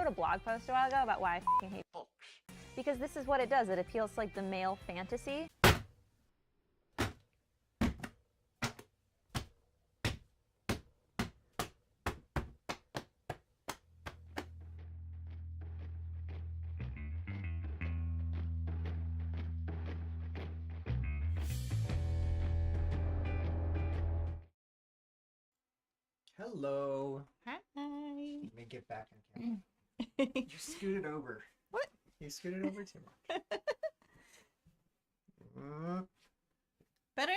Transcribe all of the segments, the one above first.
a blog post a while ago about why I fucking hate books. Because this is what it does. It appeals to like the male fantasy. Hello. Hi. Let me get back on camera. You scooted over. What? You scooted over too much. Better?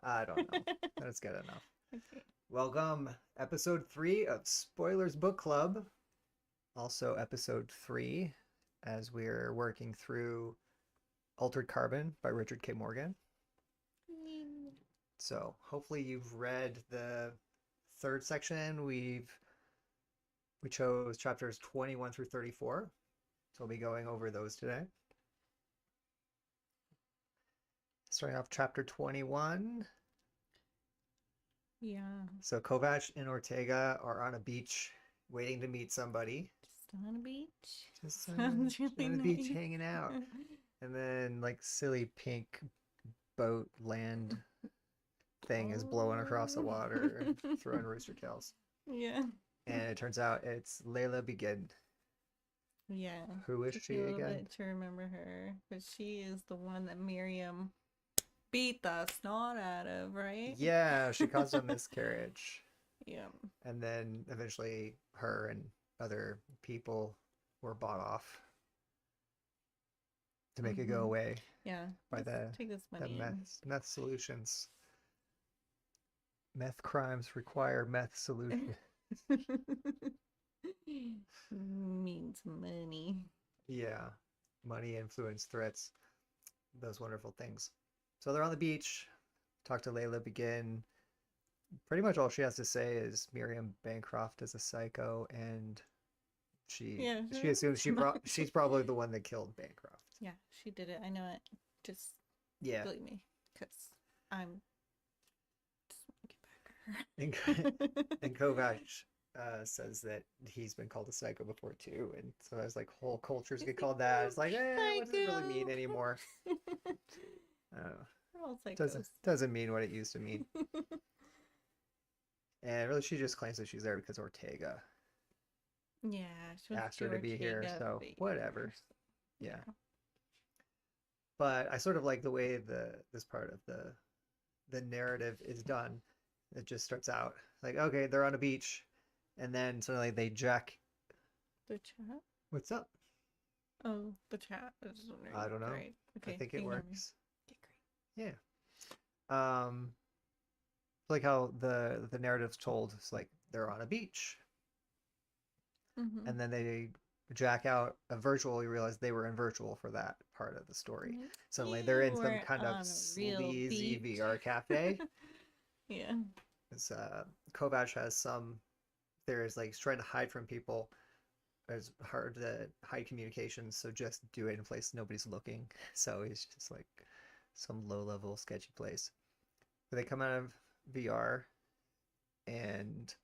I don't know. That's good enough. Okay. Welcome, episode 3 of Spoilers Book Club. Also, episode 3, as we're working through Altered Carbon by Richard K. Morgan. So, hopefully, you've read the third section. We chose chapters 21 through 34. So we'll be going over those today. Starting off chapter 21. Yeah. So Kovac and Ortega are on a beach waiting to meet somebody. Just on a beach. Just Sounds really on a nice. beach hanging out. And then like silly pink boat land thing is blowing across the water, throwing rooster tails. Yeah. And it turns out it's Layla Begin. Yeah. Who is she a little again? bit to remember her, but she is the one that Miriam beat the snot out of, right? Yeah, she caused a miscarriage. Yeah. And then eventually her and other people were bought off to make it go away. Yeah. By take this money. meth solutions. Meth crimes require meth solution. Means money. Yeah. Money, influence, threats. Those wonderful things. So they're on the beach. Talk to Layla Begin. Pretty much all she has to say is Miriam Bancroft is a psycho, and she assumes she's probably the one that killed Bancroft. Yeah, she did it. I know it. Just believe me, because I'm just want to get back at her. And Kovac says that he's been called a psycho before too, and so there's like whole cultures get called that. It's like, what does it really mean anymore? I don't know. Doesn't mean what it used to mean. And really, she just claims that she's there because Ortega she asked her to be here, so face. whatever. Yeah. But I sort of like the way this part of the narrative is done. It just starts out like, okay, they're on a beach, and then suddenly they jack. The chat? What's up? Oh, the chat. I don't know. Great. Okay, I think it works. Okay, great. Yeah. Like how the narrative's told, it's like they're on a beach, and then they jack out a virtual. You realize they were in virtual for that part of the story. Suddenly they're in some kind of sleazy VR cafe. Yeah. It's Kovac has some theories like he's trying to hide from people. It's hard to hide communications, so just do it in a place nobody's looking. So he's just like some low-level sketchy place. But they come out of VR and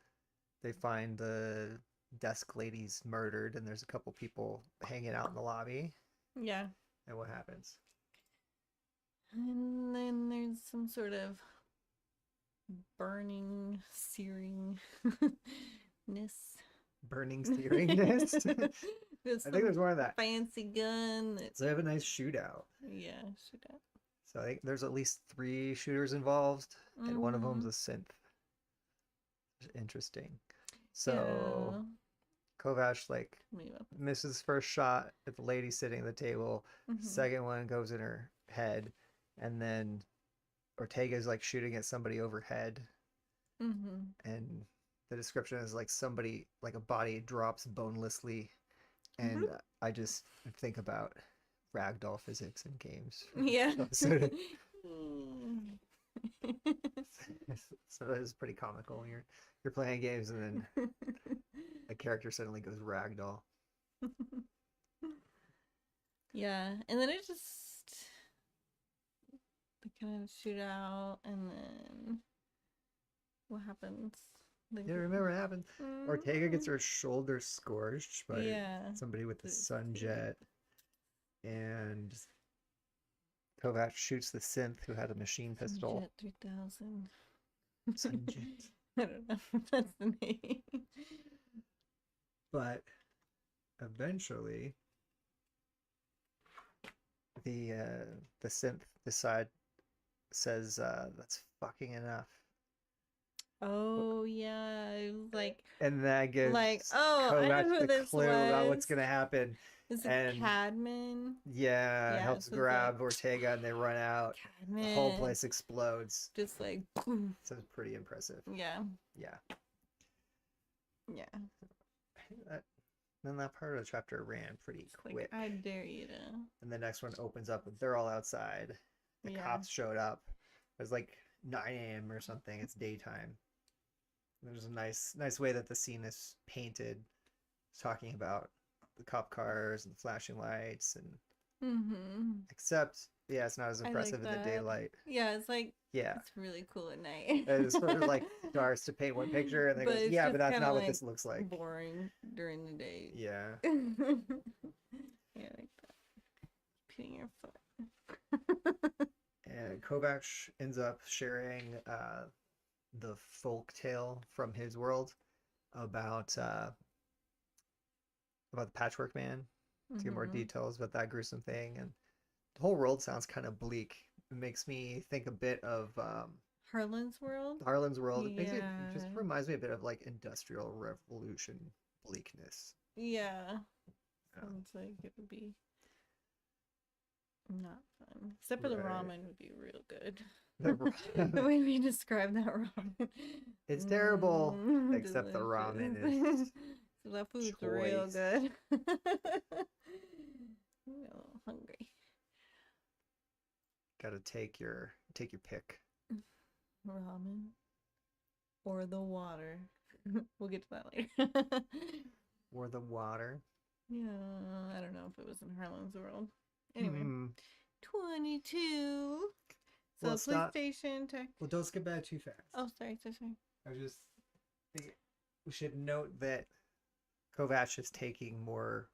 they find the desk ladies murdered, and there's a couple people hanging out in the lobby. Yeah. And what happens? And then there's some sort of burning, searingness. Burning searingness? I think there's more of that. Fancy gun. So they have a nice shootout. Yeah, shootout. So I think there's at least 3 shooters involved, and one of them's a synth. Interesting. So Kovac like misses first shot at the lady sitting at the table. Second one goes in her head, and then Ortega's like shooting at somebody overhead. And the description is like somebody, like a body drops bonelessly, and I just think about ragdoll physics in games. Yeah. So it's pretty comical when you're playing games and then a character suddenly goes ragdoll. Yeah, and then it just they kind of shoot out, and then what happens? Yeah, remember what happened? Ortega gets her shoulder scorched by somebody with the sun jet. And Kovac shoots the synth who had a machine pistol. Jet 3000. Sunjet. I don't know if that's the name. But eventually, the synth says that's fucking enough. Oh yeah, it was like, and that gives Kovac the clue about what's gonna happen. Is it Cadman? Yeah, helps grab Ortega, and they run out. Cadman. The whole place explodes. Just like, so it's pretty impressive. Yeah. Then that part of the chapter ran pretty quick. Like, I dare you to. And the next one opens up, and they're all outside. The cops showed up. It was like 9 a.m. or something. It's daytime. There's a nice way that the scene is painted. It's talking about the cop cars and the flashing lights, and except it's not as impressive in the daylight. Yeah, it's like it's really cool at night. It's sort of like starts to paint one picture, and then goes, but that's not what this looks like. Boring during the day. Yeah. Like that. Pitting your foot. And Kovac ends up sharing the folk tale from his world about the Patchwork Man to get more details about that gruesome thing. And the whole world sounds kind of bleak. It makes me think a bit of Harlan's World. It just reminds me a bit of like Industrial Revolution bleakness. Yeah. Sounds like it would be not fun. Except for the ramen would be real good. The way we describe that ramen. It's terrible. Except the ramen is so that food's real good. I'm a little hungry. Gotta take your pick. Ramen. Or the water. We'll get to that later. Or the water. Yeah, I don't know if it was in Harlan's World. Anyway, 22. So PlayStation tech. Well, don't skip that too fast. Oh, sorry. I was just thinking we should note that Kovac is taking more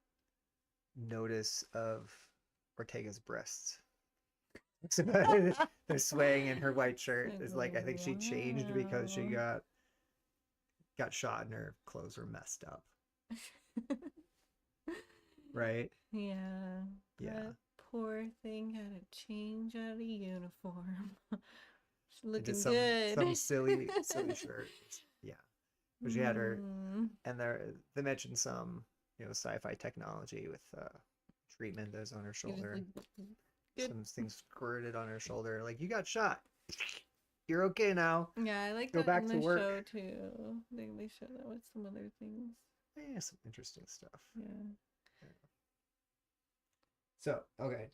notice of Ortega's breasts. They're swaying in her white shirt. It's like I think she changed because she got shot and her clothes were messed up. Right? Yeah. That poor thing had to change out of uniform. She's looking good. Some silly shirt. Yeah. But she had her, and they mentioned some, sci-fi technology with treatment that's on her shoulder. Some things squirted on her shoulder. Like, you got shot. You're okay now. Yeah, I like Go that back in to the work. show too. They show that with some other things. Yeah, some interesting stuff. Yeah. So, okay.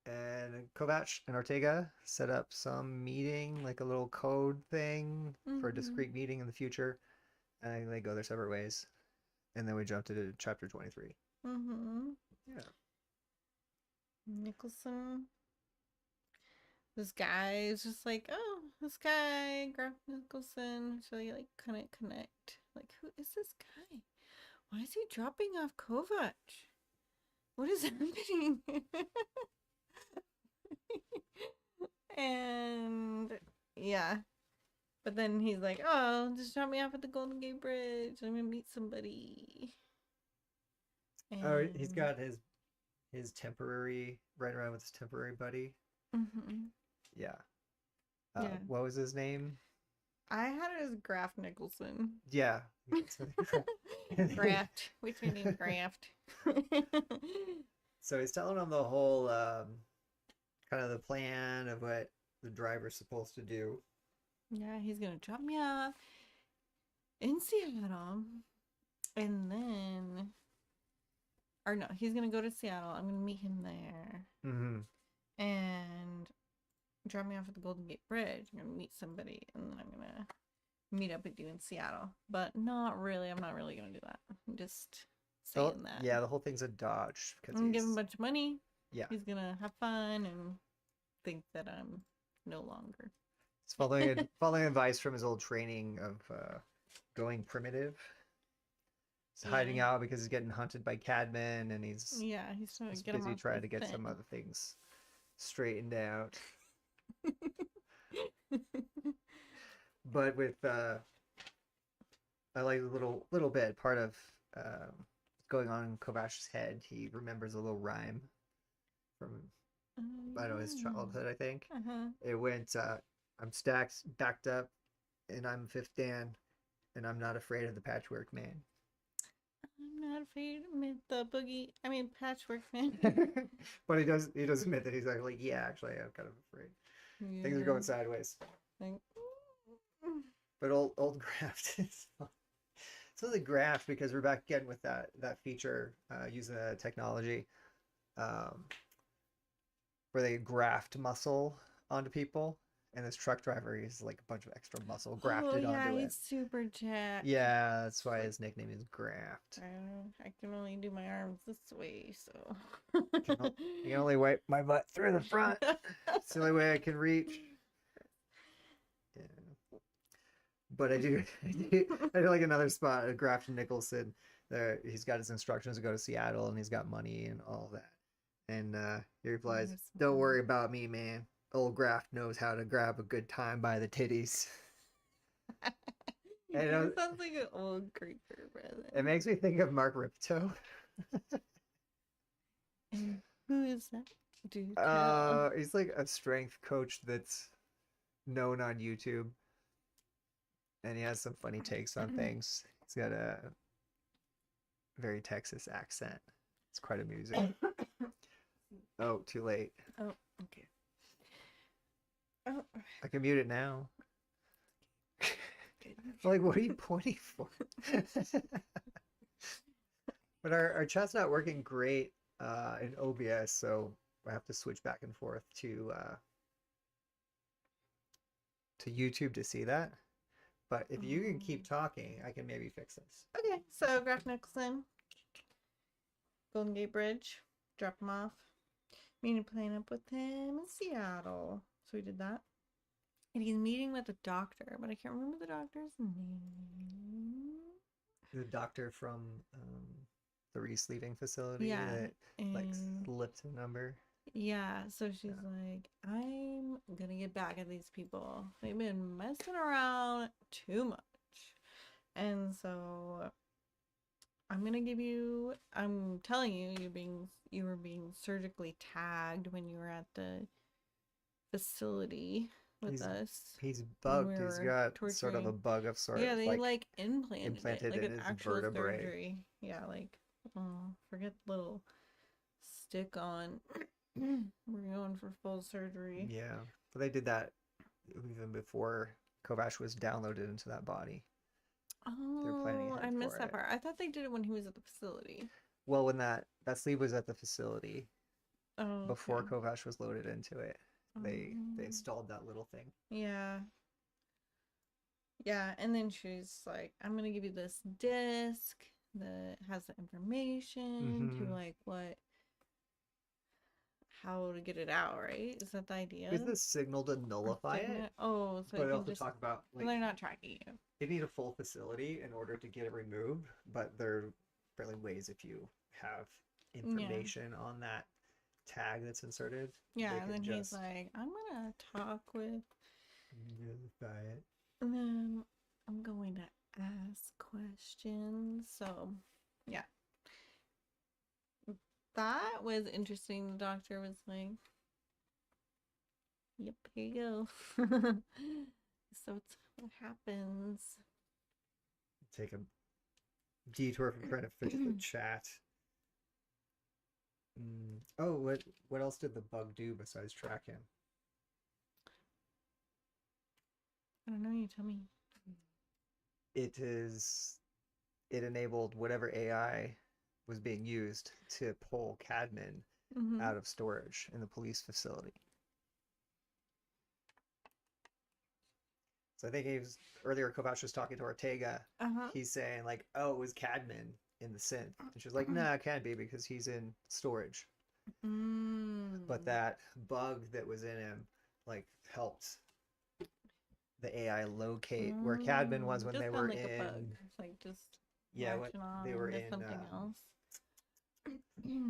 And Kovac and Ortega set up some meeting, like a little code thing for a discrete meeting in the future. And they go their separate ways. And then we jump to chapter 23. Yeah. Nicholson. This guy is just like, oh, this guy, Graf Nicholson. So you like kind of connect. Like, who is this guy? Why is he dropping off Kovac? What is happening? And yeah. But then he's like, oh, just drop me off at the Golden Gate Bridge. I'm gonna meet somebody. And he's got his temporary, right around with his temporary buddy. Yeah. What was his name? I had it as Graf Nicholson. Yeah. Graft. What's your name? Graft. So he's telling him the whole kind of the plan of what the driver's supposed to do. Yeah, he's gonna drop me off in Seattle, and then, or no, he's gonna go to Seattle. I'm gonna meet him there, and drop me off at the Golden Gate Bridge. I'm gonna meet somebody, and then I'm gonna meet up with you in Seattle. But not really. I'm not really gonna do that. I'm just saying that. Yeah, the whole thing's a dodge because I'm gonna give him a bunch of money. Yeah, he's gonna have fun and think that I'm no longer. He's following advice from his old training of going primitive. He's hiding out because he's getting hunted by Cadman, and he's trying to get busy trying to get thing. some other things straightened out. But with I like a little bit part of going on in Kovash's head. He remembers a little rhyme from I don't know, his childhood. I think it went. I'm backed up, and I'm fifth Dan, and I'm not afraid of the Patchwork Man. I'm not afraid to admit the boogie. I mean, Patchwork Man. But he does admit that he's like, yeah, actually, I'm kind of afraid. Yeah. Things are going sideways. But old Graft is fun. It's really Graft because we're back again with that feature using the technology where they graft muscle onto people. And this truck driver, he's like a bunch of extra muscle grafted onto it. He's super jacked. Yeah, that's why his nickname is Graft. I can only do my arms this way, so... You can only wipe my butt through the front. It's the only way I can reach. Yeah. But I do like another spot, Graft Nicholson. There, he's got his instructions to go to Seattle, and he's got money and all that. And he replies, "Don't worry about me, man. Old Graft knows how to grab a good time by the titties." And it sounds like an old creeper, brother. It makes me think of Mark Ripto. And who is that dude? He's like a strength coach that's known on YouTube. And he has some funny takes on things. He's got a very Texas accent. It's quite amusing. Oh, too late. Oh, okay. Oh. I can mute it now. Like, what are you pointing for? But our chat's not working great in OBS, so I have to switch back and forth to YouTube to see that. But if you can keep talking, I can maybe fix this. Okay, so Graft Nicholson, Golden Gate Bridge, drop him off. Meaning playing up with him in Seattle. So we did that. And he's meeting with a doctor, but I can't remember the doctor's name. The doctor from the re-sleeving facility that like slipped a number. Yeah, so she's like, I'm gonna get back at these people. They've been messing around too much. And so I'm telling you, you were being surgically tagged when you were at the facility with us. He's bugged. He's got sort of a bug of sorts. Yeah, they like implanted it, like an actual vertebrae. surgery. Yeah, like forget the little stick on. We're going for full surgery. Yeah, but they did that even before Kovash was downloaded into that body. Oh, I missed that part. I thought they did it when he was at the facility. Well, when that sleeve was at the facility, okay. Before Kovash was loaded into it, they installed that little thing. Yeah. Yeah, and then she's like, I'm gonna give you this disc that has the information to like how to get it out, right? Is that the idea? Is the signal to nullify it? Oh, so but also talk about like they're not tracking you. They need a full facility in order to get it removed, but there are fairly ways if you have information on that tag that's inserted. Yeah, and then he's like, I'm gonna talk with nullify it. And then I'm going to ask questions. So yeah. That was interesting. The doctor was like, yep, here you go. So it's what happens. Take a detour from trying to fix the chat. Oh, what else did the bug do besides track him? I don't know, you tell me. It enabled whatever AI was being used to pull Cadman out of storage in the police facility. So I think earlier Kovash was talking to Ortega. He's saying like, oh, it was Cadman in the synth. And she was like, nah, it can't be because he's in storage. But that bug that was in him like helped the AI locate where Cadman was when just they found, were like, a bug. in. Like, just Yeah, what latching on they were to in. something else.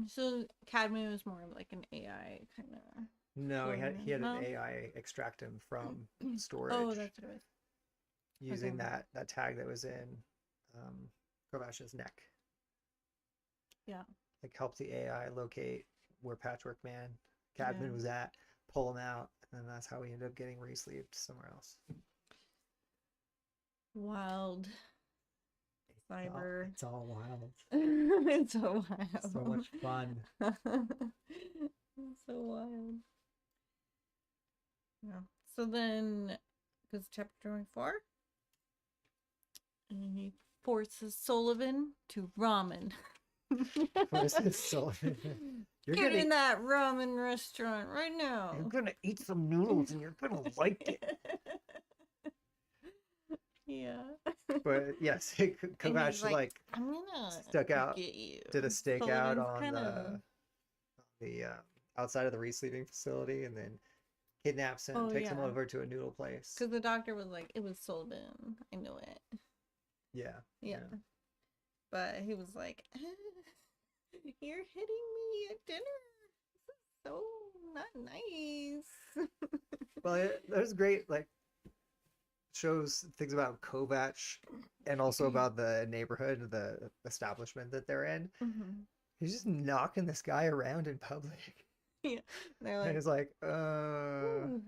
So Cadman was more of like an AI kind of. No, he had No? an AI extract him from Oh, storage that's what it was. using Okay. that tag that was in Kravash's neck. Yeah. Like help the AI locate where Patchwork Man Cadman Yeah. was at, pull him out, and then that's how we ended up getting re-sleeved somewhere else. Wild. Cyber. It's all wild. It's so wild. So much fun. So wild. Yeah. So then, goes to chapter 24. And he forces Sullivan to ramen. Forces Sullivan. Get in that ramen restaurant right now. You're gonna eat some noodles and you're gonna like it. Yeah. But yes, Kovacs like I'm gonna stuck out, get you. did a stakeout Sullivan's on the outside of the re-sleeping facility, and then kidnaps him, takes him over to a noodle place. Because the doctor was like, it was Sullivan. I know it. Yeah. But he was like, you're hitting me at dinner. This is so not nice. Well, there's great, like, shows things about Kovacs and also about the neighborhood, the establishment that they're in. Mm-hmm. He's just knocking this guy around in public. Yeah. They're like, and it's like, okay.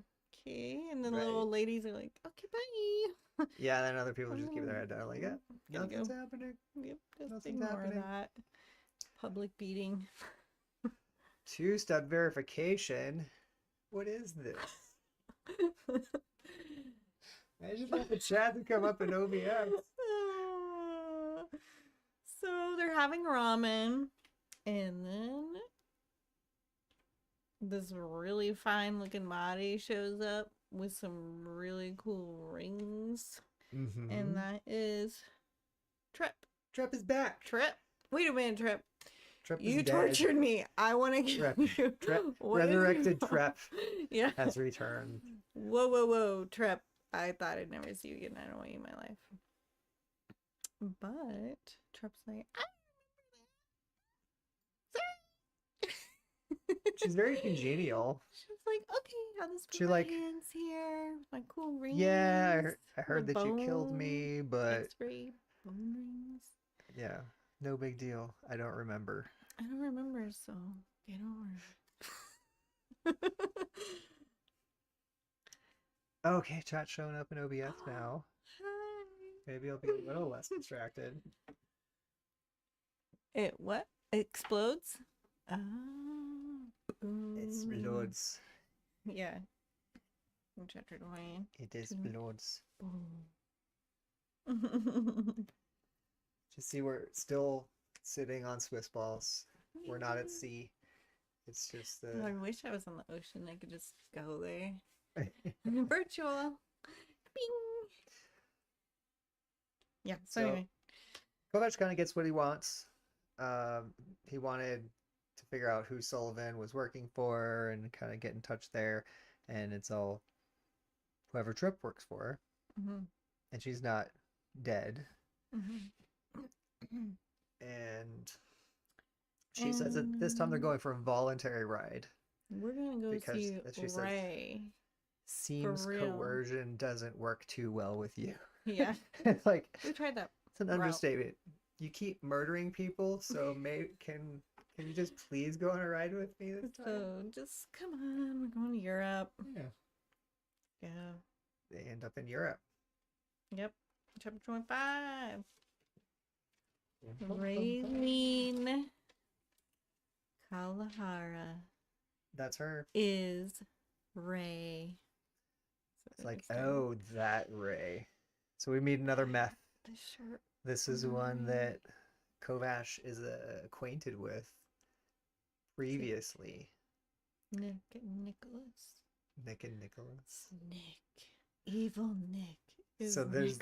And then the little ladies are like, okay, bye. Yeah, then other people just keep their head down, like, yeah, nothing's happening. Yep, just Nothing's ignore happening. that. Public beating. Two-step verification. What is this? Imagine if the chat would come up in OBS. So they're having ramen, and then this really fine looking body shows up with some really cool rings. Mm-hmm. And that is Trip. Trip is back. Trip. Wait a minute, Trip. Trip You is dead. tortured me. I want to kill you. Resurrected Trep Yeah. has returned. Whoa, Trip. I thought I'd never see you again. I don't want you in my life. But Trip's like, I She's very congenial. She's like, okay, I'll just put my hands here, my cool rings. Yeah, I heard that you killed me, but X-ray bone rings. Yeah, no big deal. I don't remember. I don't remember, so get over it. Okay, chat showing up in OBS now. Hi. Maybe I'll be a little less distracted. It what? It explodes? It explodes. Yeah. In chapter 20. It explodes. Just see, we're still sitting on Swiss balls. We're not at sea. It's just the... I wish I was on the ocean. I could just go there. Virtual. Bing. Yeah, so anyway. Kovacs kind of gets what he wants. He wanted to figure out who Sullivan was working for and kind of get in touch there. And it's all whoever Trip works for. Mm-hmm. And she's not dead. Mm-hmm. And she says that this time they're going for a voluntary ride. We're going to go see Ray. Seems coercion doesn't work too well with you. Yeah. Like, we tried that. It's an understatement. You keep murdering people, so can you just please go on a ride with me this time? So just come on, we're going to Europe. Yeah. They end up in Europe. Yep. Chapter 25. Raylene Kalahara. That's her. Is Ray. So it's like, oh, that Ray. So we meet another meth. This is one that Kovacs is acquainted with previously. Nick and Nicholas. Nick and Nicholas. Nick. Evil Nick. So there's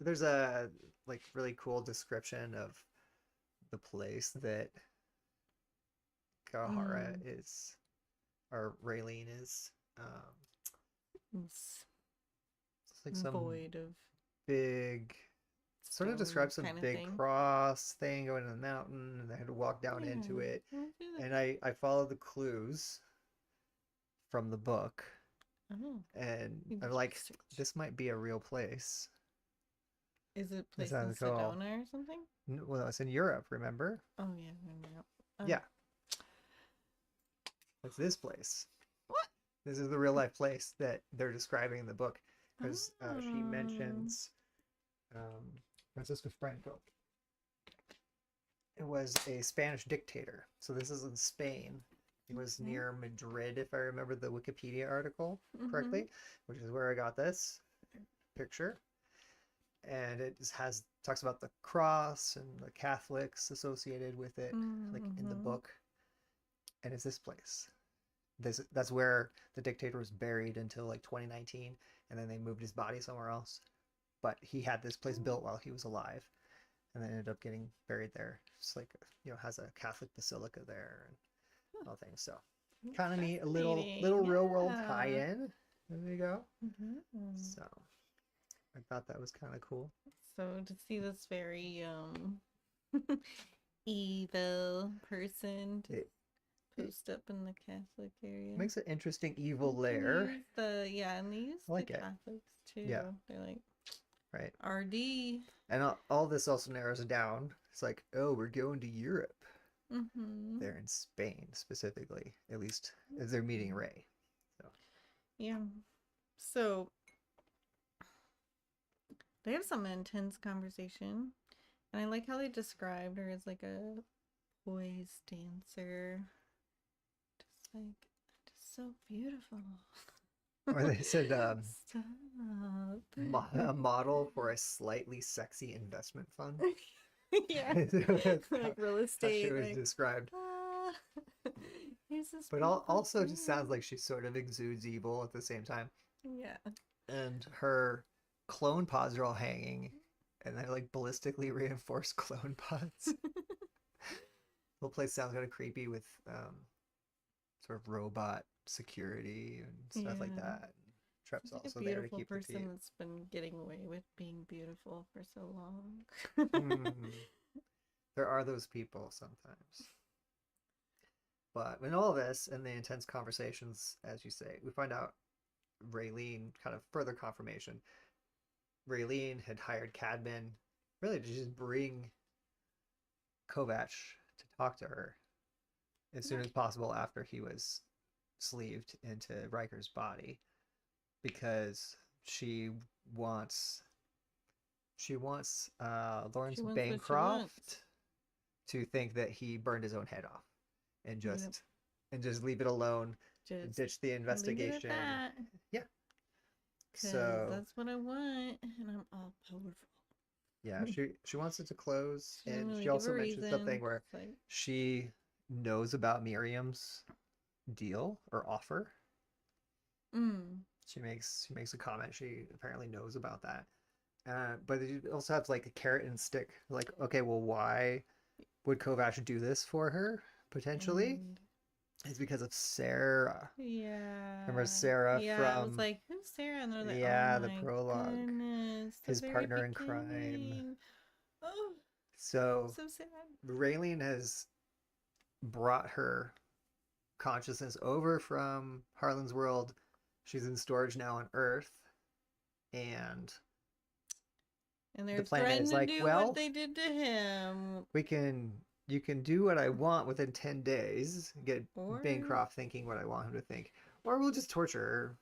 there's a like really cool description of the place that Kalahara is our Raylene is. It's It's like some void of big, sort of stone describes some kind of big thing. cross thing going in the mountain, and I had to walk down into it. And I followed the clues from the book, and I'm like, this might be a real place. Is it That placed in sounds cool. Sedona or something? Well, it's in Europe, remember? Oh yeah, I remember. Yeah. It's this place. What? This is the real life place that they're describing in the book, because she mentions Francisco Franco. It was a Spanish dictator. So this is in Spain. He was near Madrid, if I remember the Wikipedia article correctly, which is where I got this picture. And it just talks about the cross and the Catholics associated with it, like in the book. And it's this place. That's where the dictator was buried until like 2019, and then they moved his body somewhere else. But he had this place built while he was alive, and then ended up getting buried there. It's like, has a Catholic basilica there and all things. So kind of neat, a little real world tie-in. There you go. So I thought that was kind of cool. So to see this very evil person post up in the Catholic area makes an interesting evil lair. And they use the Catholics too. Yeah, they're like, right, RD. And all this also narrows it down. It's like, oh, we're going to Europe. They're in Spain specifically, at least as they're meeting Ray. So yeah, so they have some intense conversation, and I like how they described her as like a poised dancer, just so beautiful. Or they said a model for a slightly sexy investment fund. Yeah, like real estate. She was described. But also just sounds like she sort of exudes evil at the same time. Yeah. And her clone pods are all hanging, and they're like ballistically reinforced clone pods. The whole place sounds kind of creepy with sort of robot security and stuff like that. Trep's like also a there to beautiful keep person the tea. that's been getting away with being beautiful for so long. There are those people sometimes. But in all this and the intense conversations, as you say, we find out Raylene, kind of further confirmation. Raylene had hired Cadman really to just bring Kovac to talk to her as soon as possible after he was sleeved into Riker's body, because she wants Lawrence Bancroft to think that he burned his own head off and just leave it alone, ditch the investigation. Yeah. So that's what I want, and I'm all powerful. Yeah, she wants it to close, and really she also mentioned something where she knows about Miriam's deal or offer. She makes a comment. She apparently knows about that. But it also has like a carrot and stick. Like, okay, well, why would Kovac do this for her potentially? It's because of Sarah. Yeah. Remember Sarah from? I was like, who's Sarah? And they're like, yeah, oh the prologue. Goodness, his partner in crime. Oh, so sad. Raylene has brought her consciousness over from Harlan's world. She's in storage now on Earth, and they're the planet is like, well, what they did to him. You can do what I want within 10 days, get Bancroft thinking what I want him to think, or we'll just torture her.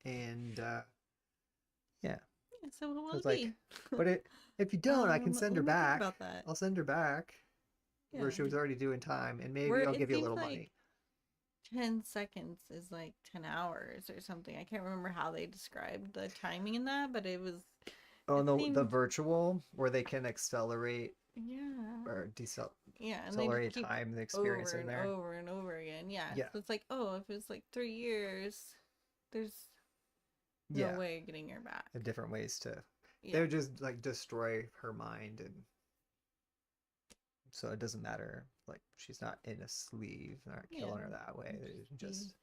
And yeah. So what will it like, be? But if you don't, I can send her back. About that. I'll send her back where she was already doing time, and maybe I'll give you a little money. 10 seconds is like 10 hours or something. I can't remember how they described the timing in that, but it was. Oh, the virtual where they can accelerate. Yeah. Or accelerate and time, the experience in there. Over and over again. Yeah. Yeah. So it's like, if it's like 3 years, there's no way of getting her back. Different ways to. Yeah. They would just like destroy her mind, and so it doesn't matter like she's not in a sleeve. They're not killing her that way. They're just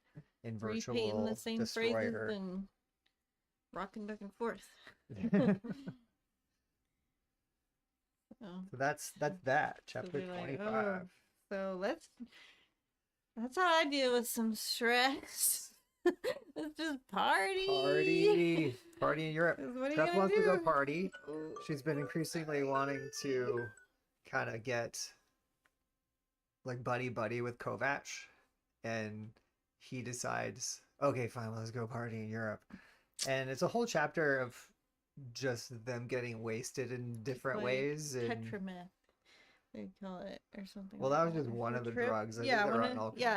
in repeating virtual the same destroy phrases her. and rocking back and forth. So that's that chapter 25. Oh. So that's how I deal with some stress. Let's just party In Europe. Steph wants to go party. She's been increasingly wanting to kind of get like buddy with Kovac, and he decides, okay, fine, let's go party in Europe. And it's a whole chapter of just them getting wasted in different ways. And Tetrameth, they call it, or something. Well, like that was just one of the drugs. Yeah,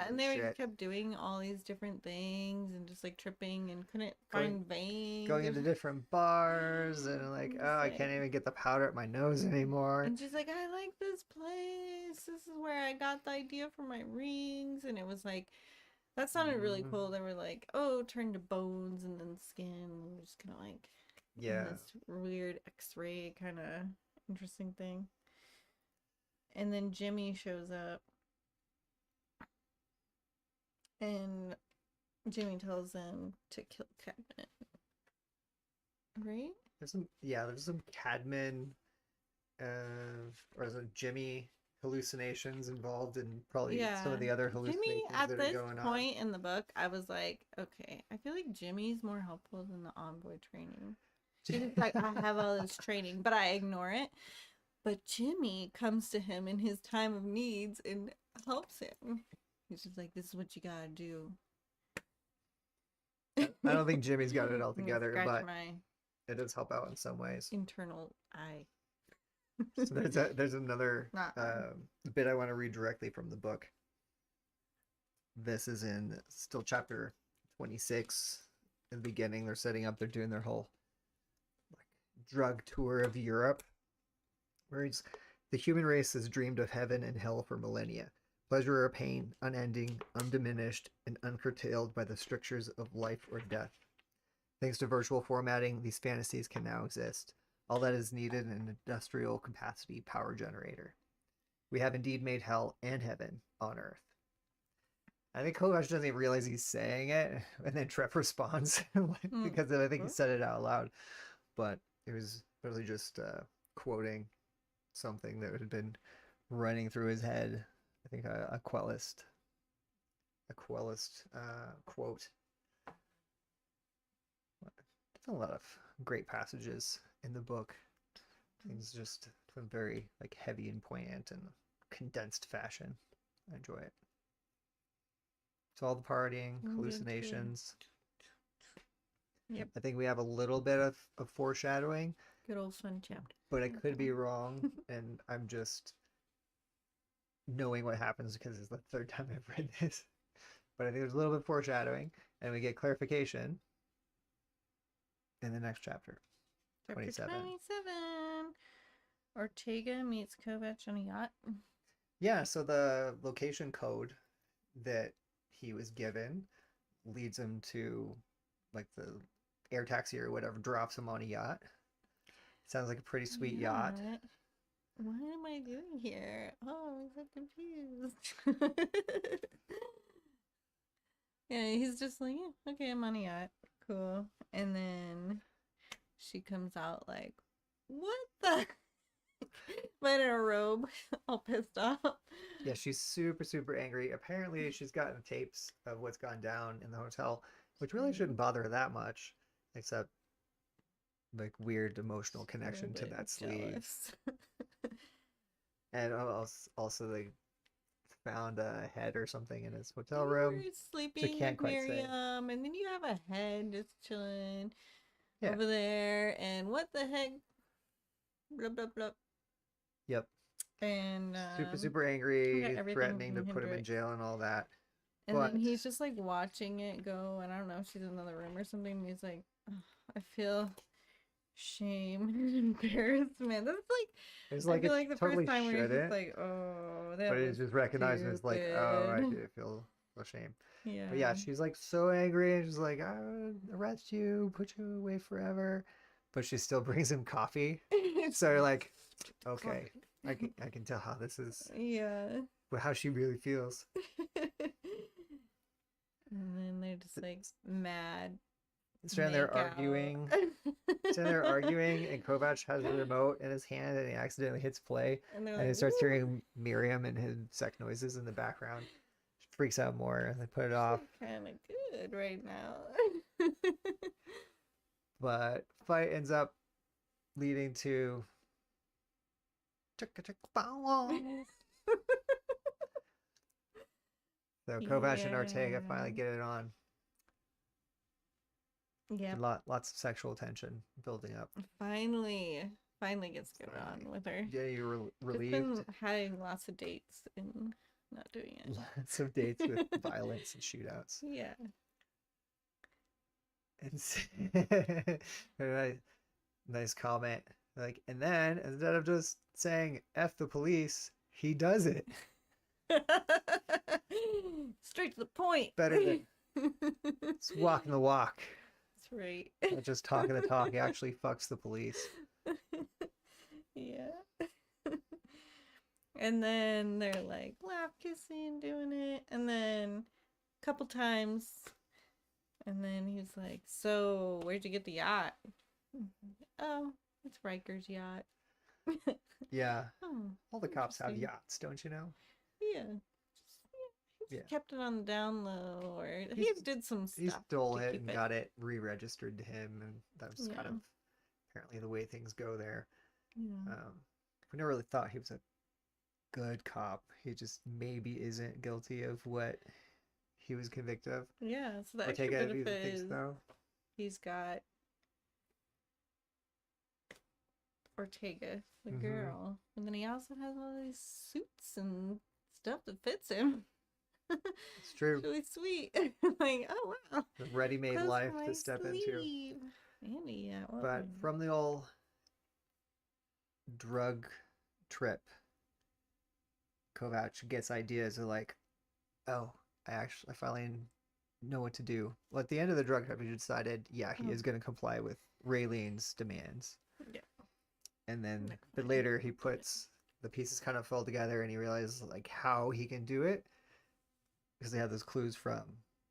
and they shit. kept doing all these different things and just like tripping and couldn't find veins. Going into different bars and like, oh, I can't even get the powder at my nose anymore. And she's like, I like this place. This is where I got the idea for my rings. And it was like, that sounded really cool. They were like, oh, turn to bones and then skin. And just kind of like, this weird X-ray kind of interesting thing. And then Jimmy shows up. And Jimmy tells them to kill Cadman. Right? There's some Cadman or is it Jimmy hallucinations involved in probably some of the other hallucinations Jimmy, that are going on. at this point in the book, I was like, okay, I feel like Jimmy's more helpful than the envoy training. It's like, I have all this training, but I ignore it. But Jimmy comes to him in his time of needs and helps him. He's just like, this is what you gotta do. I don't think Jimmy's got it all together, but my it does help out in some ways. internal eye. So there's another bit I want to read directly from the book. This is in still chapter 26. In the beginning, they're doing their whole drug tour of Europe, where the human race has dreamed of heaven and hell for millennia. Pleasure or pain, unending, undiminished, and uncurtailed by the strictures of life or death. Thanks to virtual formatting, these fantasies can now exist. All that is needed an industrial capacity power generator. We have indeed made hell and heaven on Earth. I think Kovac doesn't even realize he's saying it, and then Trev responds because I think he said it out loud. But it was really just quoting something that had been running through his head. I think a Quellist quote. There's a lot of great passages in the book. Things just in very heavy and poignant and condensed fashion. I enjoy it. It's all the partying, hallucinations. Yep. I think we have a little bit of foreshadowing. Good old fun chapter. But I could be wrong, and I'm just knowing what happens because it's the third time I've read this. But I think there's a little bit of foreshadowing, and we get clarification in the next chapter. 27. Ortega meets Kovac on a yacht. Yeah, so the location code that he was given leads him to the air taxi or whatever, drops him on a yacht. Sounds like a pretty sweet yacht. What am I doing here? Oh, I'm so confused. Yeah, he's just like, yeah, okay, I'm on a yacht. Cool. And then she comes out like, what the? But in a robe, all pissed off. Yeah, she's super, super angry. Apparently, she's gotten tapes of what's gone down in the hotel, which really shouldn't bother her that much, except weird emotional connection to that sleeve. And also they found a head or something in his hotel room. Sleeping so can't with quite Miriam, and then you have a head just chilling Yeah. over there, and what the heck? Blah blah blah. Yep. And super, super angry, everything threatening to from put him in Hendrix. jail and all that. And But then he's just watching it go, and I don't know if she's in another room or something. And he's like, oh, I feel shame and embarrassment. That's it's I feel the totally first time where he's shouldn't, just like, oh, that but was it's just recognized as oh, I stupid. do feel shame. Yeah. But yeah, she's so angry and she's like, I'll arrest you, put you away forever. But she still brings him coffee. So you're like, okay, I can tell how this is. Yeah. how she really feels. And then they're just like mad. Standing there arguing. Standing there arguing, and Kovac has the remote in his hand, and he accidentally hits play, and like, he starts hearing Miriam and his sex noises in the background. She freaks out more, and they put it off. Kind of good right now. But fight ends up leading to so Kovac and Ortega finally get it on. Yeah. Lots of sexual tension building up. Finally gets going on with her. Yeah, you're relieved. She's been having lots of dates and not doing it. Lots of dates with violence and shootouts. Yeah. And nice comment. Like, and then instead of just saying F the police, he does it. Straight to the point. Better than it's walking the walk. That's right. Not just talking the talk. He actually fucks the police. Yeah. And then they're like laugh kissing, doing it, and then a couple times, and then he's like, "So, where'd you get the yacht?" Oh, it's Riker's yacht. Yeah. Oh, all the cops have interesting. yachts, don't you know? Yeah. He's Yeah. kept it on the down low, or he He's- did some stuff. He stole to it keep and got it re-registered to him, and that was kind Yeah. of apparently the way things go there. Yeah. We never really thought he was a good cop. He just maybe isn't guilty of what he was convicted of. Yeah, so the extra Ortega even benefit thinks is though. he's got Ortega, the Mhm. girl, and then he also has all these suits and stuff that fits him. It's true. It's really sweet. Like, oh wow, The ready-made clothes life for my to step into. sleeve. Andy, yeah. But from the old drug trip, Kovac gets ideas of like, oh, I finally know what to do. Well, at the end of the drug trip, he decided, yeah, he is going to comply with Raylene's demands. Yeah. And then, but later he puts the pieces kind of fall together, and he realizes like how he can do it because they have those clues from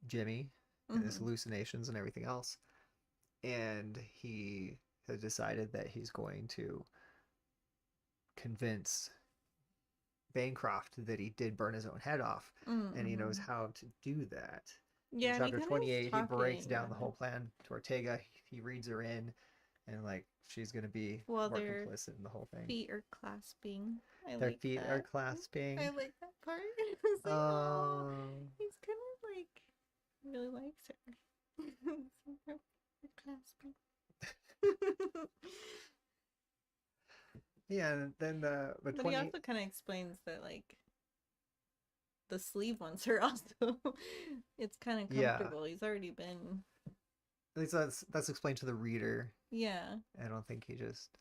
Jimmy and his hallucinations and everything else. And he has decided that he's going to convince Bancroft that he did burn his own head off, and he knows how to do that. Yeah, In chapter 28, he breaks down the about whole plan to Ortega. He reads her in, and like she's gonna be Well, more their complicit in the whole thing. feet are clasping. Their feet are clasping. I like that part. It's like, Oh. he's kind of like really likes her. They're clasping. Yeah, and then the But 20. he also kind of explains that like the sleeve ones are also it's kind of Yeah. comfortable. He's already been. At least that's explained to the reader. Yeah. I don't think he just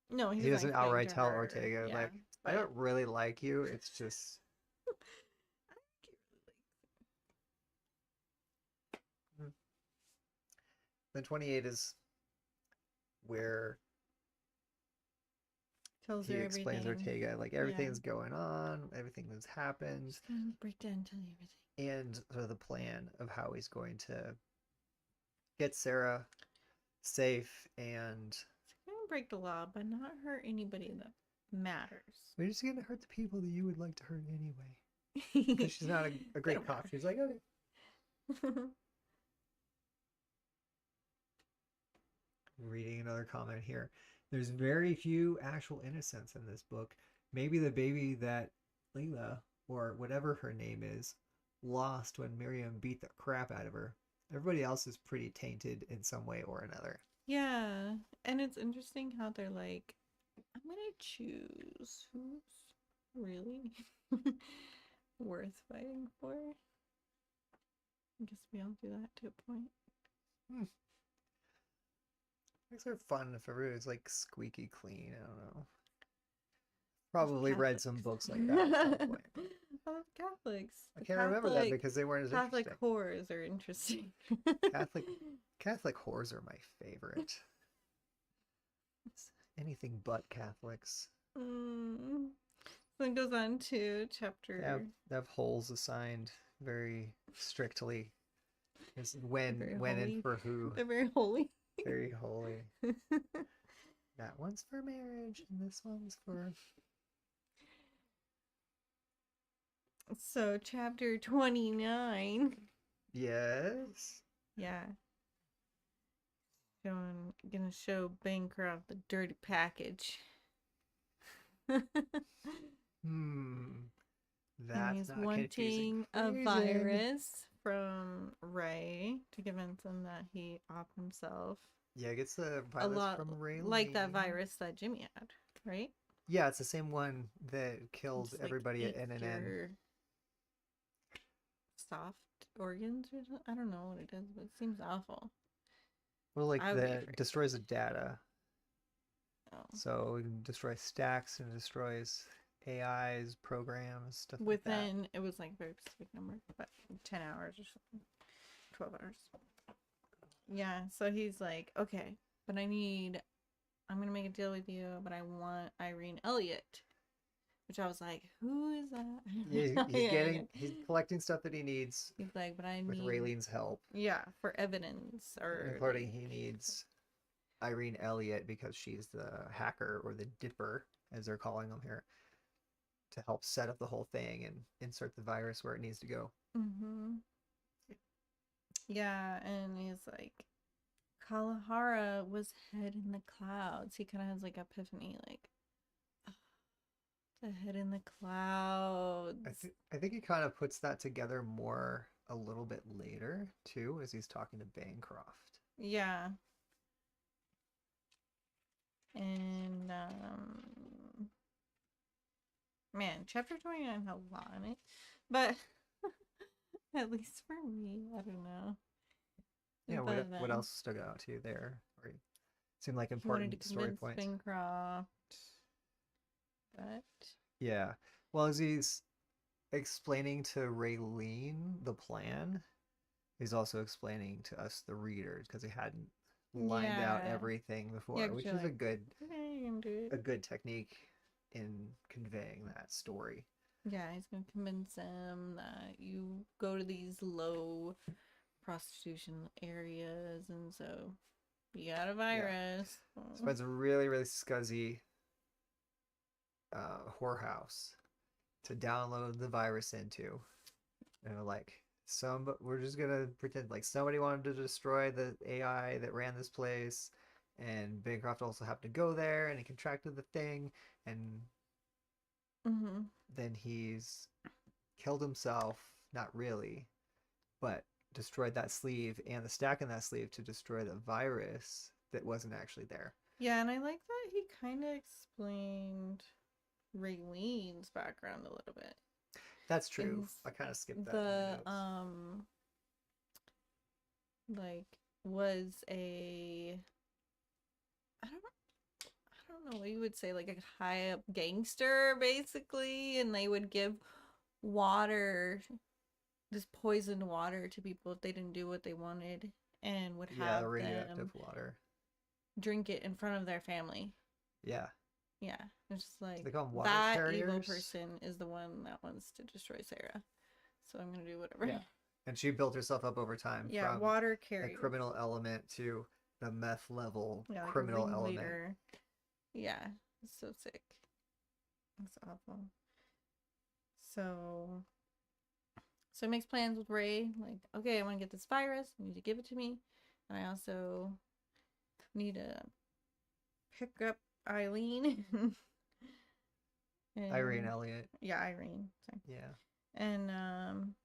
No, he doesn't explain outright to tell her. Ortega Yeah, like I but- don't really like you. It's just then 28 is where Tells he her explains everything. Ortega like everything's going on, everything that's happened, Just gonna break down and tell you everything. and sort of the plan of how he's going to get Sarah safe, and He's gonna break the law, but not hurt anybody that matters. we're just gonna hurt the people that you would like to hurt anyway. Because she's not a great don't cop. matter. She's like, okay. Reading another comment here. There's very few actual innocents in this book. Maybe the baby that Leela, or whatever her name is, lost when Miriam beat the crap out of her. Everybody else is pretty tainted in some way or another. Yeah, and it's interesting how they're like, I'm gonna choose who's really worth fighting for. I guess we all do that to a point. Makes her fun if everybody was like squeaky clean. I don't know. Probably read some books like that at some point. I love Catholics. I can't remember that because they weren't as Catholic interesting. horrors are interesting. Catholic whores are my favorite. Anything but Catholics. Then it goes on to chapter. They have holes assigned very strictly. It's Very when and holy. for who. They're very holy. Very holy. That one's for marriage, and this one's for. So, chapter 29. Yes. Yeah. Gonna show Bancroft the dirty package. And he's wanting a virus from Ray to convince him that he offed himself. Yeah, it gets the virus from Ray. Like that virus that Jimmy had, right? Yeah, it's the same one that killed Just, everybody at NNN. Soft organs or something? I don't know what it is, but it seems awful. Well, like that destroys the data. Oh. So it can destroy stacks and it destroys AIs, programs, stuff like that. Within, it was like a very specific number, but 10 hours or something. 12 hours. Yeah, so he's like, okay, but I'm going to make a deal with you, but I want Irene Elliott. Which I was like, who is that? Yeah, he's collecting stuff that he needs. He's like, but I need... With Raylene's help. Yeah, for evidence. Including he needs Irene Elliott because she's the hacker, or the dipper, as they're calling them here, to help set up the whole thing and insert the virus where it needs to go. Mm-hmm. Yeah, and he's like, Kalahara was head in the clouds. He kind of has like epiphany, like, the head in the clouds. I think he kind of puts that together more a little bit later too, as he's talking to Bancroft. Yeah. And man, chapter 29 had a lot in it, but at least for me, I don't know. Yeah, what else stuck out to you there? Or seemed like important story points. Bancroft. But yeah, well, as he's explaining to Raylene the plan, he's also explaining to us the readers, because he hadn't lined out everything before, which is a good technique in conveying that story. Yeah, he's gonna convince them that you go to these low prostitution areas, and so you got a virus. Yeah. So it's a really, really scuzzy whorehouse to download the virus into. And like, we're just gonna pretend like somebody wanted to destroy the AI that ran this place, and Bancroft also happened to go there, and he contracted the thing, and then he's killed himself, not really, but destroyed that sleeve and the stack in that sleeve to destroy the virus that wasn't actually there. Yeah, and I like that he kind of explained Raylene's background a little bit. That's true. I kind of skipped that. Like, was a, I don't know what you would say, like a high up gangster basically, and they would give water, this poisoned water, to people if they didn't do what they wanted, and would have radioactive water, drink it in front of their family. Yeah. Yeah, it's just like, they call them water that carriers. Evil person is the one that wants to destroy Sarah, so I'm gonna do whatever. Yeah, and she built herself up over time. Yeah, from water carrier, a criminal element to the meth level like criminal element. Yeah, it's so sick. It's awful. So he makes plans with Ray. Like, okay, I want to get this virus. You need to give it to me, and I also need to pick up Eileen. Irene Elliott. Yeah, Irene. Sorry. Yeah. And I'm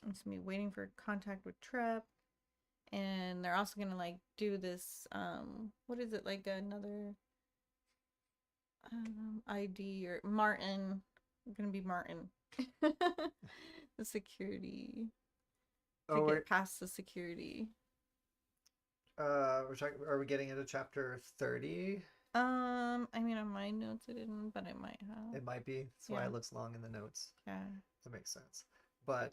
just gonna be waiting for contact with Trep. And they're also gonna like do this what is it, like another ID or Martin. Gonna be Martin. The security. To get past the security. Are we getting into chapter 30? I mean, on my notes it didn't, but it might have. It might be. That's why it looks long in the notes. Yeah. That makes sense. But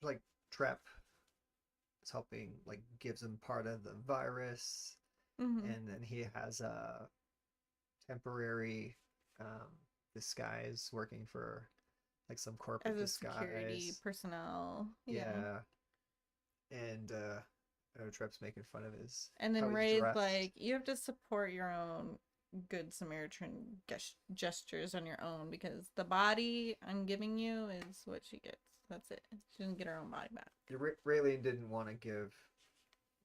like Trep is helping, like gives him part of the virus, and then he has temporary disguise working for like some corporate As a disguise. security personnel. Yeah. And Trep's making fun of his. And how then he's Ray's dressed. like, you have to support your own good Samaritan gestures on your own, because the body I'm giving you is what she gets. That's it. She doesn't get her own body back. Raylene didn't want to give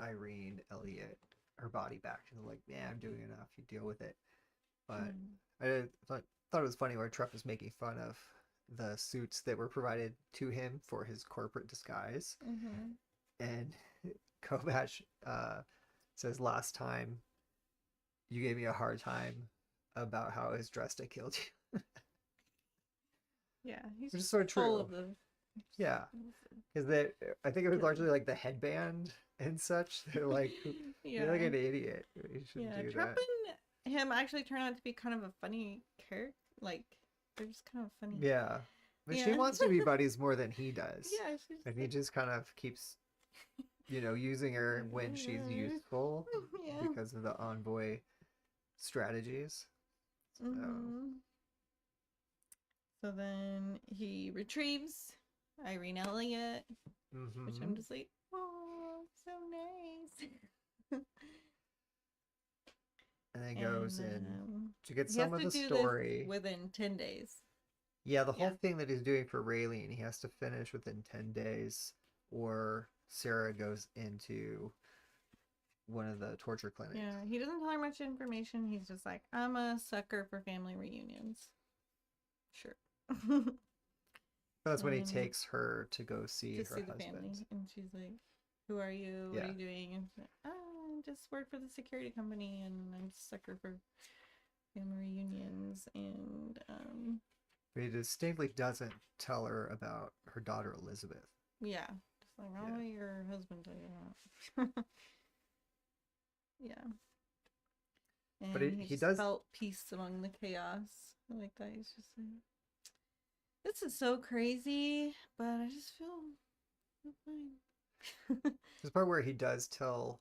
Irene Elliott her body back. She's like, yeah, I'm doing enough. You deal with it. But I thought it was funny where Trep was making fun of the suits that were provided to him for his corporate disguise. And Kovash says, last time you gave me a hard time about how I was dressed, I killed you. Yeah, he's just so true. Of the... Yeah, because I think it was largely like the headband and such. They're like, you're like an idiot. You shouldn't do Trep that. and him actually turned out to be kind of a funny character. Like, they're just kind of funny. Yeah, but she wants to be buddies more than he does. Yeah, and he just kind of keeps, using her when she's useful because of the envoy strategies. So then he retrieves Irene Elliott, which I'm just like, oh, so nice. And then goes in to get some of the story within 10 days. Yeah, the whole thing that he's doing for Raylene, he has to finish within 10 days, or Sarah goes into one of the torture clinics. Yeah, he doesn't tell her much information. He's just like, I'm a sucker for family reunions. Sure. That's when he takes her to go see her husband. The family. And she's like, who are you? What are you doing? And she's like, I just work for the security company, and I'm a sucker for family reunions. And but he distinctly doesn't tell her about her daughter Elizabeth. Yeah, just like, oh, your husband tell you that. Yeah. And but he does felt peace among the chaos. I like that. He's just like, this is so crazy, but I just feel fine. There's part where he does tell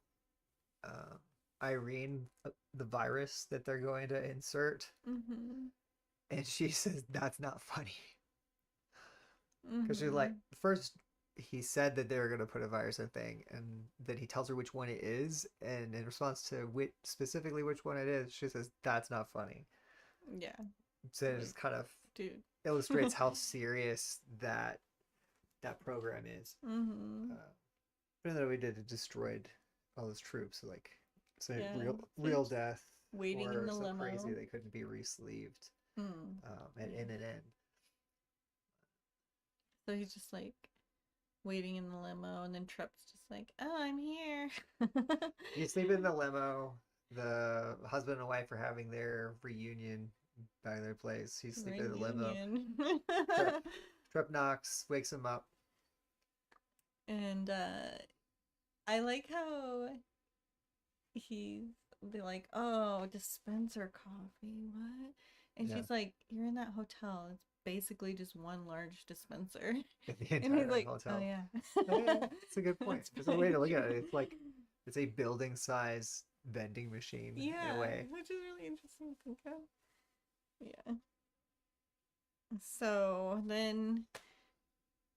Irene the virus that they're going to insert, and she says that's not funny, because she's like, first he said that they were going to put a virus in thing, and then he tells her which one it is, and in response to specifically which one it is, she says that's not funny. Yeah. So it just kind of dude illustrates how serious that program is. Even though we did, it destroyed all those troops, like real death, waiting or in the so limo. Crazy they couldn't be re-sleeved in an end. So he's just like waiting in the limo, and then Trep's just like, oh, I'm here. You sleep in the limo. The husband and wife are having their reunion back in their place. He's sleeping in the limo. Trep knocks, wakes him up. And I like how they're like, oh, dispenser coffee, what? And she's like, you're in that hotel. It's basically just one large dispenser. The entire he's like, hotel. oh yeah. That's a good point. There's a way to look at it. It's like, it's a building size vending machine in a way. Which is really interesting to think of. Yeah. So then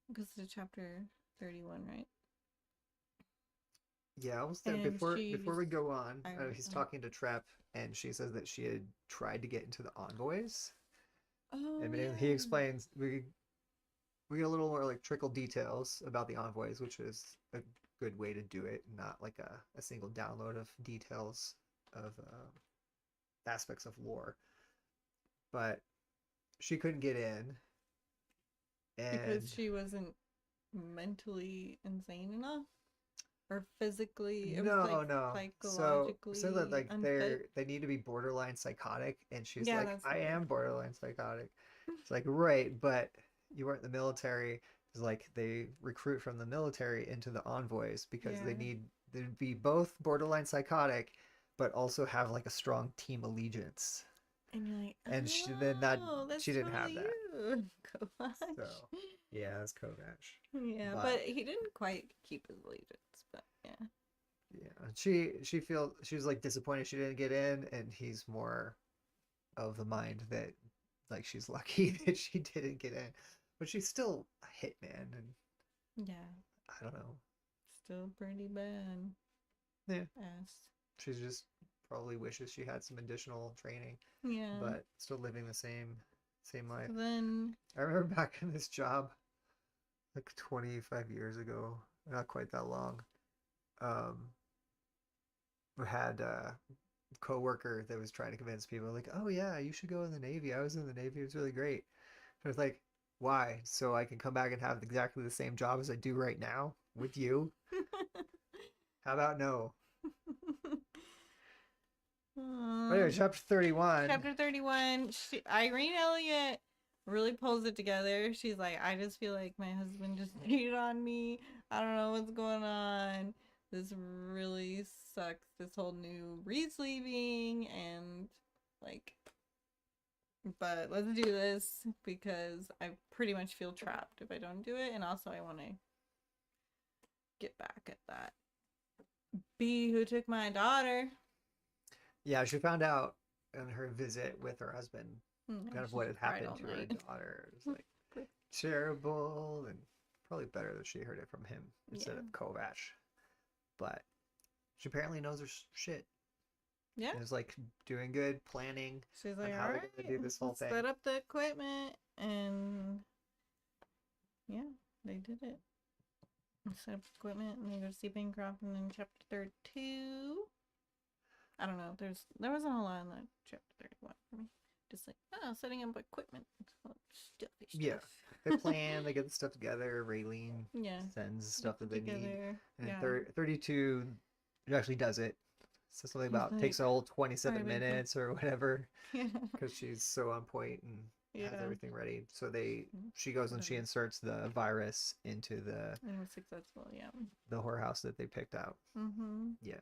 it goes to chapter 31, right? Yeah, almost there. Before we go on, he's talking to Trep, and she says that she had tried to get into the envoys. Oh, and he explains, we get a little more like trickle details about the envoys, which is a good way to do it, not like a single download of details of aspects of lore. But she couldn't get in, and because she wasn't mentally insane enough, or physically. No. Psychologically so that like unfit. they need to be borderline psychotic, and she's Yeah, like, I am borderline psychotic. It's like, right, but you weren't in the military. It's like they recruit from the military into the envoys because they'd be both borderline psychotic, but also have like a strong team allegiance. And you're like, and she didn't have that. Kovash. So yeah, that's Kovash. Yeah, but he didn't quite keep his allegiance. But yeah. Yeah, she was like disappointed she didn't get in, and he's more of the mind that like she's lucky that she didn't get in, but she's still a hitman, and Yeah. I don't know. Still pretty bad. Yeah. Ass. She's just probably wishes she had some additional training. Yeah. But still living the same life. So then I remember back in this job, like 25 years ago, not quite that long. We had a coworker that was trying to convince people, like, "Oh yeah, you should go in the Navy. I was in the Navy. It was really great." I was like, "Why? So I can come back and have exactly the same job as I do right now with you? How about no?" But anyway, chapter 31. Chapter 31. Irene Elliott really pulls it together. She's like, I just feel like my husband just cheated on me. I don't know what's going on. This really sucks. This whole new Reed's leaving, and like, but let's do this because I pretty much feel trapped if I don't do it. And also I want to get back at that B who took my daughter. Yeah, she found out in her visit with her husband kind of what had happened to her daughter. It was like terrible, and probably better that she heard it from him instead of Kovacs. But she apparently knows her shit. Yeah. It was like doing good planning. She's like, how they're gonna do this whole thing. Set up the equipment, and yeah, they did it. Set up the equipment, and they go to see Bancroft, and then chapter 32. I don't know. There wasn't a lot in that chapter 31 for me. Just like, setting up equipment. Stuff. Yeah. They plan, they get the stuff together. Raylene sends the stuff that they need. And 32 actually does it. So something about takes a whole 27 minutes or whatever. Yeah. Because she's so on point and has everything ready. So she goes and she inserts the virus into and it was successful, the whorehouse that they picked out. Mm-hmm. Yeah.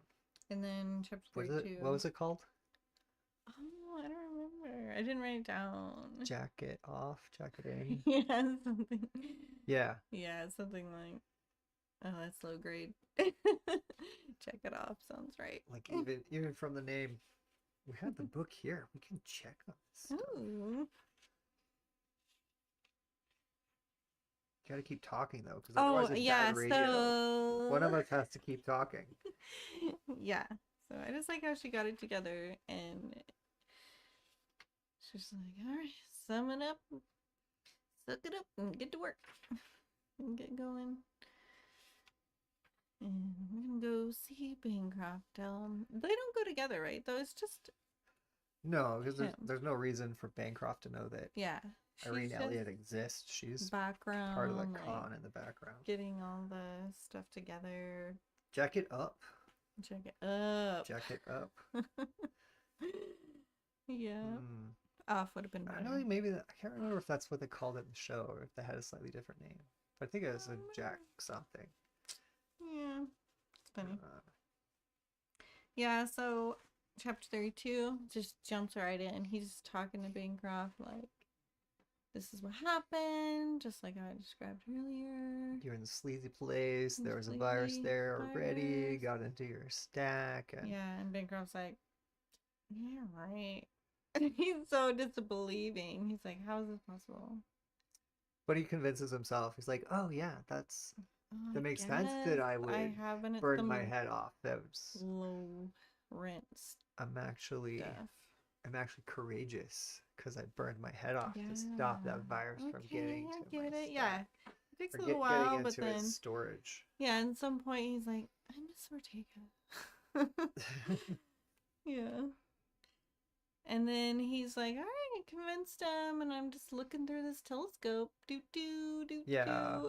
And then chapter 32. What was it called? Oh, I don't remember. I didn't write it down. Jacket off, jacket in. Yeah, something. Yeah. Yeah, something like, oh, that's low grade. Check it off sounds right. Like even from the name, we have the book here. We can check on this stuff. Ooh. You gotta keep talking though, because otherwise it's bad radio. So... One of us has to keep talking. Yeah. So I just like how she got it together, and she's like, all right, sum it up, suck it up, and get to work. And get going. And we're gonna go see Bancroft. They don't go together, right? Though it's just... No, because there's no reason for Bancroft to know that. Yeah. Irene Elliott exists. She's background, part of the con in the background. Getting all the stuff together. Jack it up. Check it up. Jack it up. Yeah. Off would have been better. I know maybe I can't remember if that's what they called it in the show or if they had a slightly different name. But I think it was a Jack something. Yeah. It's funny. Yeah, so chapter 32 just jumps right in. He's talking to Bancroft like, this is what happened, just like I described earlier. You're in the sleazy place. There was a virus there already. Got into your stack. And Bancroft's like, yeah, right. He's so disbelieving. He's like, how is this possible? But he convinces himself. He's like, oh yeah, that makes sense that I would burn my head off. That was low rent. I'm actually courageous because I burned my head off to stop that virus from getting to my stack. Yeah. It takes a little while, but then storage. Yeah, at some point he's like, I miss Ortega. Yeah. And then he's like, all right, convinced him, and I'm just looking through this telescope. Yeah.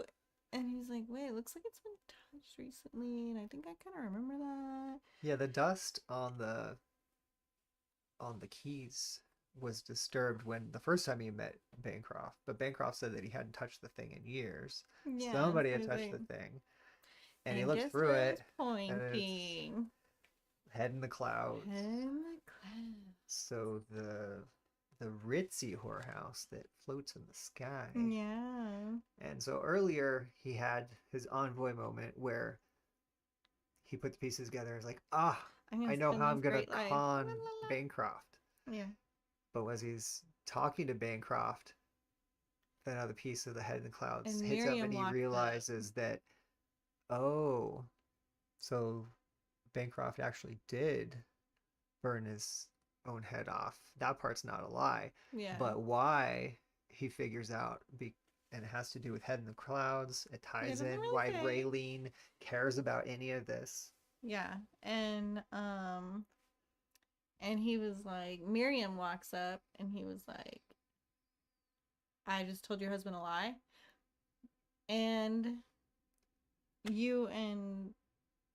And he's like, wait, it looks like it's been touched recently, and I think I kind of remember that. Yeah, the dust on the keys was disturbed when the first time he met Bancroft, but Bancroft said that he hadn't touched the thing in years. Yeah, somebody had touched the thing, and he looked through it, pointing. Head in the clouds. Head in the clouds. So the ritzy whorehouse that floats in the sky. Yeah. And so earlier he had his envoy moment where he put the pieces together and was like, I know how I'm gonna con Bancroft. Yeah. But as he's talking to Bancroft, then another piece of the head in the clouds And hits up Miriam and he walked up. realizes that, oh, so Bancroft actually did burn his own head off. That part's not a lie. Yeah. But why, he figures out, and it has to do with head in the clouds. It ties in really why say. Raylene cares about any of this. Yeah. And he was like, Miriam walks up and he was like, I just told your husband a lie. And you and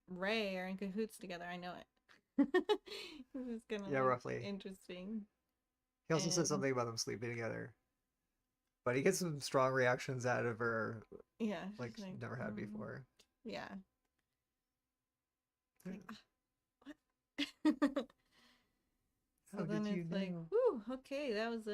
Ray are in cahoots together. I know it. This is gonna Yeah, roughly. interesting. He also said something about them sleeping together. But he gets some strong reactions out of her. Yeah. Like never had before. Yeah. Like, what? So then it's like, whew, okay, that was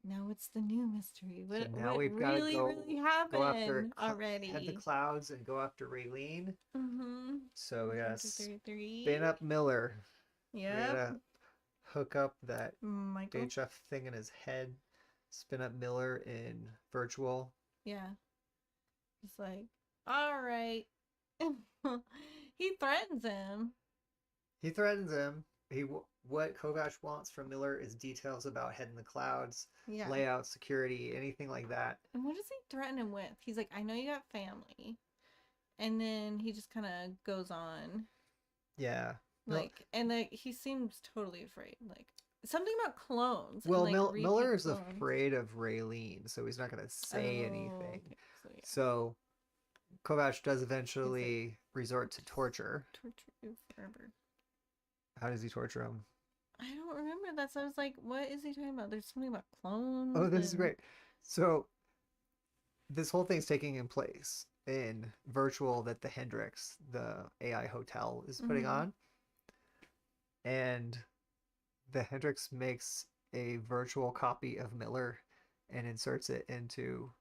now what's the new mystery? What, so now what we've got really, to really happened go after already? Head the clouds and go after Raylene. Mm-hmm. So we gotta spin up Miller. Yeah. We gotta hook up that Michael HF thing in his head. Spin up Miller in virtual. Yeah. It's like, all right. He threatens him. He threatens him. What Kovash wants from Miller is details about Head in the Clouds, layout, security, anything like that. And what does he threaten him with? He's like, I know you got family. And then he just kind of goes on. Yeah. Like, and he seems totally afraid. Like, something about clones. Well, and, like, Miller is afraid of Raylene, so he's not going to say anything. Okay. So Kovash does eventually resort to torture. Torture you forever. How does he torture him? I don't remember that. So I was like, what is he talking about? There's something about clones. Oh, this is great. So this whole thing's taking in place in virtual that the Hendrix, the AI hotel, is putting on. And the Hendrix makes a virtual copy of Miller and inserts it into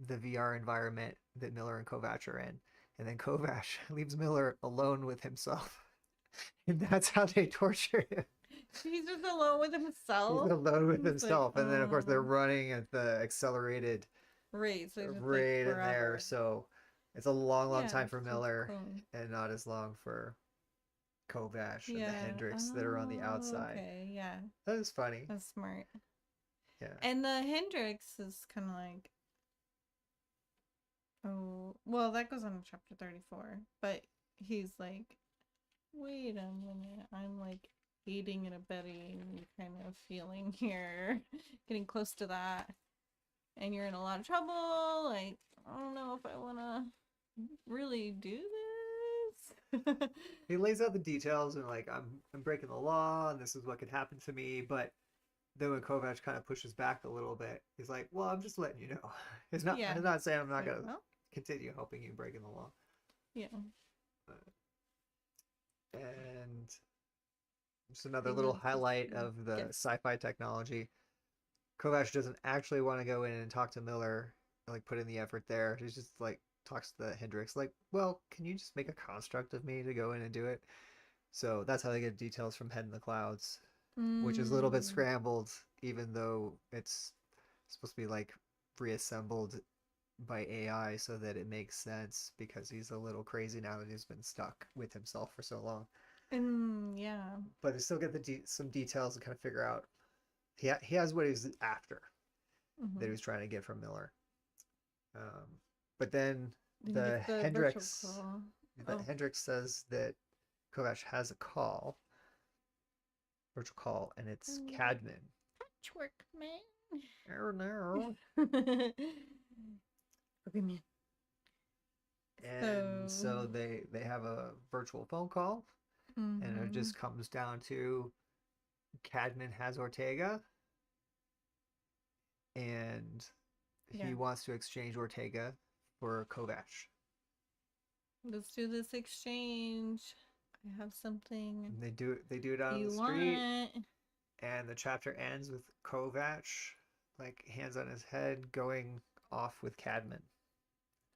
the VR environment that Miller and Kovash are in. And then Kovash leaves Miller alone with himself. And that's how they torture him. He's just alone with himself? He's alone with himself. Like, and then, of course, they're running at the accelerated rate, so in there. So it's a long time for Miller and not as long for Kovash and the Hendrix that are on the outside. Okay, yeah. That is funny. That's smart. Yeah. And the Hendrix is kind of like, oh, well, that goes on to chapter 34. But he's like, wait a minute, I'm like aiding and abetting kind of feeling here, getting close to that, and you're in a lot of trouble. Like, I don't know if I want to really do this. He lays out the details and like, I'm breaking the law and this is what could happen to me. But then when Kovash kind of pushes back a little bit, he's like, well, I'm just letting you know. It's not. I'm not saying I'm not gonna continue helping you breaking the law. Yeah. And just another little highlight of the sci-fi technology. Kovash doesn't actually want to go in and talk to Miller, like put in the effort there. He's just like talks to the Hendrix, like, well, can you just make a construct of me to go in and do it? So that's how they get details from Head in the Clouds, which is a little bit scrambled, even though it's supposed to be like reassembled by AI so that it makes sense, because he's a little crazy now that he's been stuck with himself for so long. Yeah. But they still get some details and kind of figure out he has what he's after that he was trying to get from Miller. But then the Hendrix says that Kovash has a virtual call, and it's Cadman. Patchwork man. No. Okay, man. And so they have a virtual phone call, and it just comes down to Cadman has Ortega, and he wants to exchange Ortega for Kovash. Let's do this exchange. I have something. And they do it out on the street, and the chapter ends with Kovash, like hands on his head, going off with Cadman.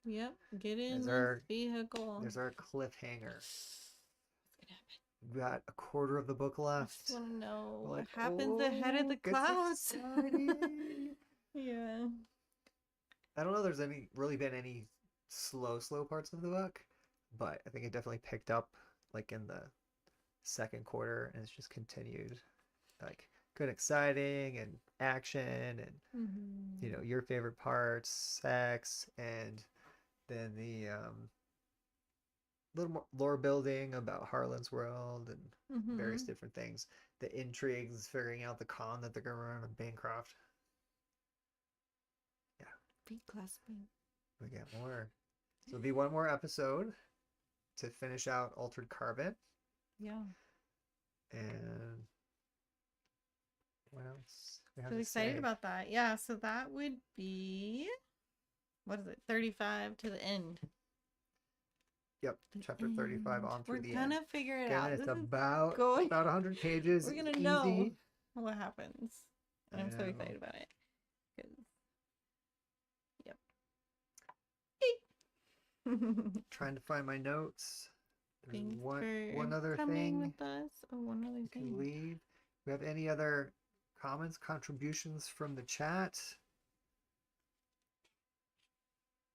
Yep, get in the vehicle. There's our cliffhanger. We got a quarter of the book I left. just want to know We're what like, happens ahead of the gets clouds. exciting. Yeah. I don't know if there's really been any slow parts of the book, but I think it definitely picked up like in the second quarter, and it's just continued like good, exciting, and action, and you know, your favorite parts, sex, and then the little more lore building about Harlan's world and various different things. The intrigues, figuring out the con that they're gonna run on Bancroft. Yeah. B-class B. We got more. So it'll be one more episode to finish out Altered Carbon. Yeah. And what else? Really excited about that. Yeah, so that would be, what is it, 35 to the end. Yep, chapter 35 on through the end. We're gonna figure it out. It's This about is about 100 pages. We're gonna easy. know what happens. And I'm so know. excited about it. Yep. Trying to find my notes. There's Thanks one for other coming thing. with us. Oh, one other You thing. can leave. We have any other comments, contributions from the chat?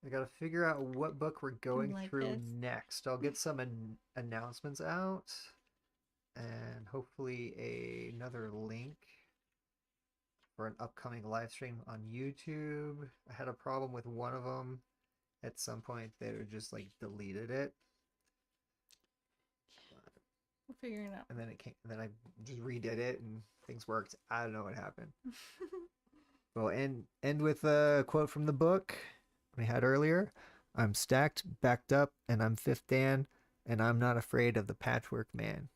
I gotta figure out what book we're going through next. I'll get some announcements out, and hopefully another link for an upcoming live stream on YouTube. I had a problem with one of them. At some point, they would just like deleted it. We'll figure it out. And then it came. Then I just redid it, and things worked. I don't know what happened. Well, end with a quote from the book we had earlier. I'm stacked, backed up, and I'm fifth Dan, and I'm not afraid of the patchwork man.